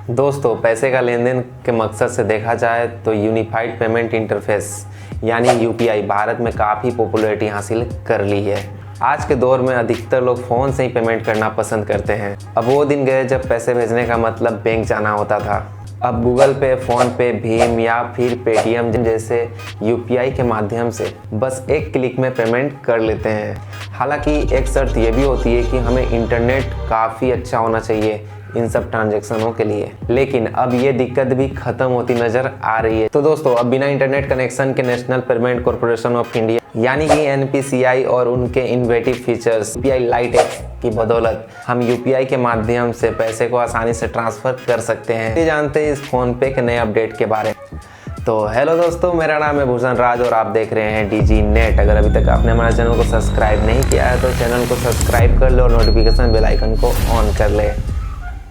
दोस्तों, पैसे का लेन देन के मकसद से देखा जाए तो यूनिफाइड पेमेंट इंटरफेस यानी यूपीआई भारत में काफ़ी पॉपुलैरिटी हासिल कर ली है। आज के दौर में अधिकतर लोग फ़ोन से ही पेमेंट करना पसंद करते हैं। अब वो दिन गए जब पैसे भेजने का मतलब बैंक जाना होता था। अब गूगल पे, फ़ोन पे, भीम या फिर पेटीएम जैसे यूपीआई के माध्यम से बस एक क्लिक में पेमेंट कर लेते हैं। हालांकि एक शर्त ये भी होती है कि हमें इंटरनेट काफ़ी अच्छा होना चाहिए इन सब ट्रांजैक्शनों के लिए, लेकिन अब ये दिक्कत भी खत्म होती नजर आ रही है। तो दोस्तों, अब बिना इंटरनेट कनेक्शन के national payment corporation of India यानी कि एनपीसीआई और उनके innovative features UPI light x की बदौलत हम यूपीआई के माध्यम से पैसे को आसानी से ट्रांसफर कर सकते हैं। ये जानते हैं इस फोन पे के नए अपडेट के बारे में। तो हेलो दोस्तों, मेरा नाम है भूषण राज और आप देख रहे हैं डीजी नेट। अगर अभी तक आपने हमारे चैनल को सब्सक्राइब नहीं किया है तो चैनल को सब्सक्राइब कर लो और नोटिफिकेशन बेल आइकन को ऑन कर ले।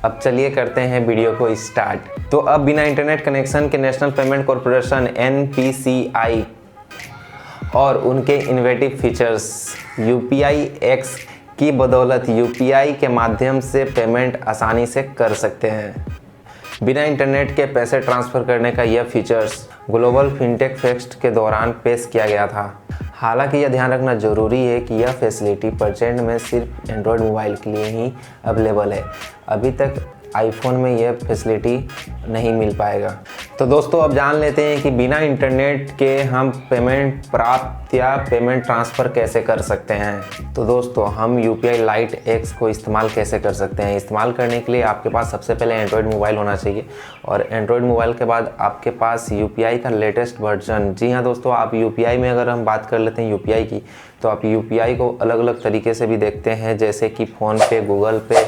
अब चलिए करते हैं वीडियो को स्टार्ट। तो अब बिना इंटरनेट कनेक्शन के नेशनल पेमेंट कॉर्पोरेशन एनपीसीआई और उनके इनोवेटिव फीचर्स यूपीआई एक्स की बदौलत यूपीआई के माध्यम से पेमेंट आसानी से कर सकते हैं। बिना इंटरनेट के पैसे ट्रांसफ़र करने का यह फीचर्स ग्लोबल फिनटेक फेस्ट के दौरान पेश किया गया था। हालांकि यह ध्यान रखना ज़रूरी है कि यह फैसिलिटी प्रेजेंट में सिर्फ एंड्रॉयड मोबाइल के लिए ही अवेलेबल है। अभी तक आईफोन में यह फैसिलिटी नहीं मिल पाएगा। तो दोस्तों, अब जान लेते हैं कि बिना इंटरनेट के हम पेमेंट प्राप्त या पेमेंट ट्रांसफ़र कैसे कर सकते हैं। तो दोस्तों, हम यूपीआई लाइट एक्स को इस्तेमाल कैसे कर सकते हैं। इस्तेमाल करने के लिए आपके पास सबसे पहले एंड्रॉयड मोबाइल होना चाहिए और एंड्रॉयड मोबाइल के बाद आपके पास यूपीआई का लेटेस्ट वर्जन। जी हाँ दोस्तों, आप यूपीआई में अगर हम बात कर लेते हैं यूपीआई की, तो आप यूपीआई को अलग अलग तरीके से भी देखते हैं, जैसे कि फ़ोन पे, गूगल पे,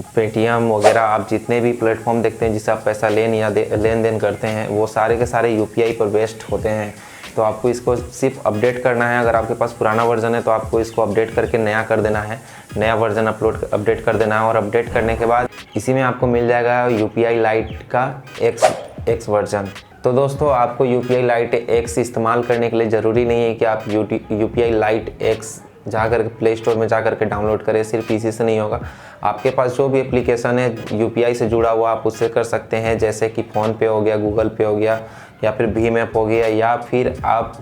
पेटीएम वगैरह। आप जितने भी प्लेटफॉर्म देखते हैं जिससे आप पैसा लेन देन करते हैं, वो सारे के सारे यूपीआई पर बेस्ड होते हैं। तो आपको इसको सिर्फ अपडेट करना है। अगर आपके पास पुराना वर्जन है तो आपको इसको अपडेट करके नया कर देना है, नया वर्जन अपडेट कर देना है। और अपडेट करने के बाद इसी में आपको मिल जाएगा यूपीआई लाइट का एक्स वर्जन। तो दोस्तों, आपको यूपीआई लाइट एक्स इस्तेमाल करने के लिए ज़रूरी नहीं है कि आप यूपीआई लाइट एक्स जाकर प्ले स्टोर में जाकर के डाउनलोड करें। सिर्फ इसी से नहीं होगा, आपके पास जो भी एप्लीकेशन है यूपीआई से जुड़ा हुआ आप उससे कर सकते हैं, जैसे कि फ़ोन पे हो गया, गूगल पे हो गया या फिर भीम ऐप हो गया, या फिर आप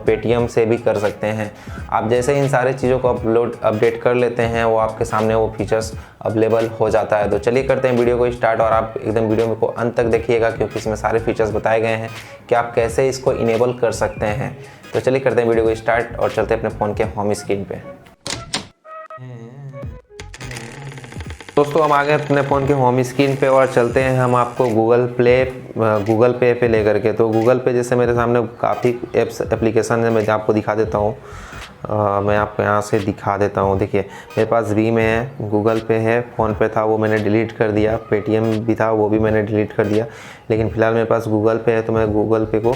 पेटीएम से भी कर सकते हैं। आप जैसे इन सारे चीज़ों को अपडेट कर लेते हैं, वो आपके सामने वो फीचर्स अवेलेबल हो जाता है। तो चलिए करते हैं वीडियो को स्टार्ट और आप एकदम वीडियो को अंत तक देखिएगा, क्योंकि इसमें सारे फीचर्स बताए गए हैं कि आप कैसे इसको इनेबल कर सकते हैं। तो चलिए करते हैं वीडियो को स्टार्ट और चलते हैं अपने फ़ोन के होम स्क्रीन पे। दोस्तों, हम आ गए अपने फ़ोन के होम स्क्रीन पे और चलते हैं हम आपको गूगल पे लेकर के। तो गूगल पे जैसे मेरे सामने काफ़ी एप्लीकेशन है, मैं आपको दिखा देता हूँ। मैं आपको यहाँ से दिखा देता हूँ। देखिए, मेरे पास भीम है, गूगल पे है, फ़ोन पे था वो मैंने डिलीट कर दिया, पेटीएम भी था वो भी मैंने डिलीट कर दिया। लेकिन फ़िलहाल मेरे पास गूगल पे है तो मैं गूगल पे को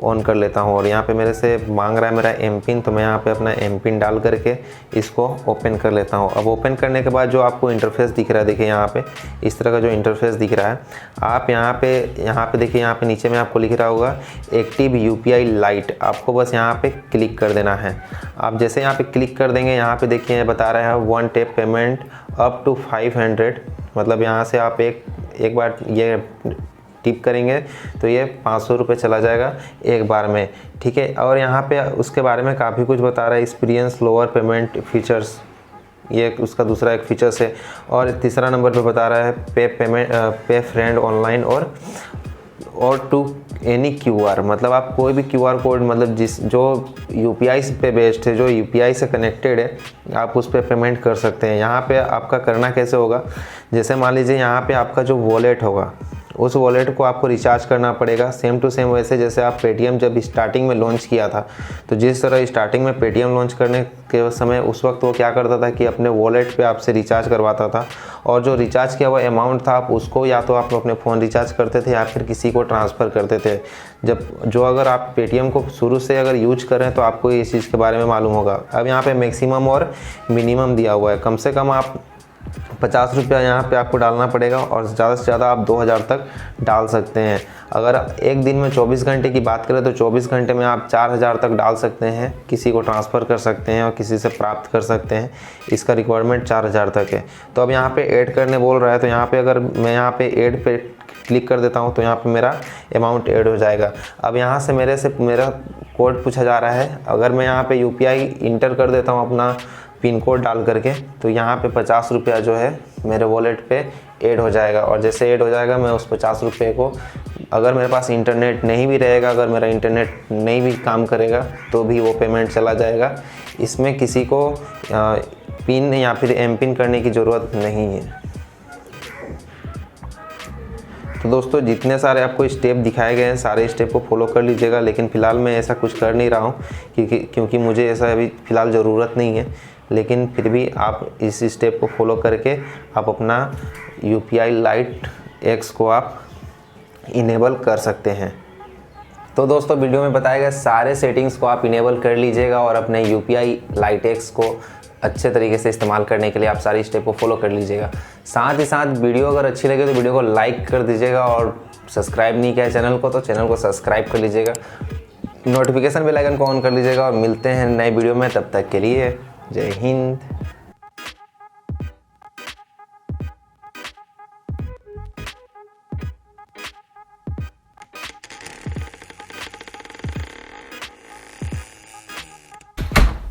ऑन कर लेता हूँ। और यहाँ पे मेरे से मांग रहा है मेरा एम पिन, तो मैं यहाँ पे अपना एम पिन डाल करके इसको ओपन कर लेता हूँ। अब ओपन करने के बाद जो आपको इंटरफेस दिख रहा है, देखिए यहाँ पे इस तरह का जो इंटरफेस दिख रहा है, आप यहाँ पे देखिए, यहाँ पे नीचे में आपको लिख रहा होगा एक्टिव यूपीआई लाइट। आपको बस यहाँ पे क्लिक कर देना है। आप जैसे यहाँ पे क्लिक कर देंगे, यहाँ पे देखिए बता रहा है 1 टैप पेमेंट अप टू 500, मतलब यहाँ से आप एक बार ये टिप करेंगे तो ये 500 रुपये चला जाएगा एक बार में, ठीक है। और यहाँ पे उसके बारे में काफ़ी कुछ बता रहा है, एक्सपीरियंस लोअर पेमेंट फीचर्स, ये उसका दूसरा एक फीचर्स है। और तीसरा नंबर पे बता रहा है पे फ्रेंड ऑनलाइन और टू एनी क्यूआर, मतलब आप कोई भी क्यूआर कोड, मतलब जो यूपीआई पे बेस्ड है, जो यूपीआई से कनेक्टेड है, आप उस पर पेमेंट कर सकते हैं। यहाँ पे आपका करना कैसे होगा, जैसे मान लीजिए यहाँ पे आपका जो वॉलेट होगा, उस वॉलेट को आपको रिचार्ज करना पड़ेगा सेम टू सेम वैसे जैसे आप पेटीएम जब स्टार्टिंग में लॉन्च किया था। तो जिस तरह स्टार्टिंग में पेटीएम लॉन्च करने के समय उस वक्त वो क्या करता था कि अपने वॉलेट पे आपसे रिचार्ज करवाता था, और जो रिचार्ज किया हुआ अमाउंट था आप उसको या तो आप अपने फ़ोन रिचार्ज करते थे या फिर किसी को ट्रांसफ़र करते थे। अगर आप पेटीएम को शुरू से अगर यूज कर रहे हैं तो आपको इस चीज़ के बारे में मालूम होगा। अब यहाँ पर मैक्सिमम और मिनिमम दिया हुआ है। कम से कम आप 50 रुपया यहाँ पे आपको डालना पड़ेगा और ज़्यादा से ज़्यादा आप 2000 तक डाल सकते हैं। अगर एक दिन में 24 घंटे की बात करें तो 24 घंटे में आप 4000 तक डाल सकते हैं, किसी को ट्रांसफ़र कर सकते हैं और किसी से प्राप्त कर सकते हैं। इसका रिक्वायरमेंट 4000 तक है। तो अब यहाँ पे ऐड करने बोल रहा है, तो यहाँ पे अगर मैं यहाँ पे ऐड पे क्लिक कर देता हूँ तो यहाँ पे मेरा अमाउंट ऐड हो जाएगा। अब यहाँ से मेरा कोड पूछा जा रहा है। अगर मैं यहाँ पे UPI इंटर कर देता हूँ अपना पिन कोड डाल करके, तो यहाँ पे 50 रुपया जो है मेरे वॉलेट पे ऐड हो जाएगा। और जैसे ऐड हो जाएगा मैं उस 50 रुपये को, अगर मेरे पास इंटरनेट नहीं भी रहेगा, अगर मेरा इंटरनेट नहीं भी काम करेगा तो भी वो पेमेंट चला जाएगा। इसमें किसी को पिन या फिर एमपिन करने की ज़रूरत नहीं है। तो दोस्तों जितने सारे आपको स्टेप दिखाए गए हैं सारे स्टेप को फॉलो कर लीजिएगा, लेकिन फ़िलहाल मैं ऐसा कुछ कर नहीं रहा हूँ क्योंकि मुझे ऐसा अभी फ़िलहाल ज़रूरत नहीं है। लेकिन फिर भी आप इस स्टेप को फॉलो करके आप अपना UPI लाइट X को आप इनेबल कर सकते हैं। तो दोस्तों वीडियो में बताए गए सारे सेटिंग्स को आप इनेबल कर लीजिएगा और अपने UPI लाइट X को अच्छे तरीके से इस्तेमाल करने के लिए आप सारी स्टेप को फॉलो कर लीजिएगा। साथ ही साथ वीडियो अगर अच्छी लगे तो वीडियो को लाइक कर दीजिएगा और सब्सक्राइब नहीं किया है चैनल को तो चैनल को सब्सक्राइब कर लीजिएगा, नोटिफिकेशन बेल आइकन को ऑन कर लीजिएगा। और मिलते हैं नए वीडियो में, तब तक के लिए जय हिंद।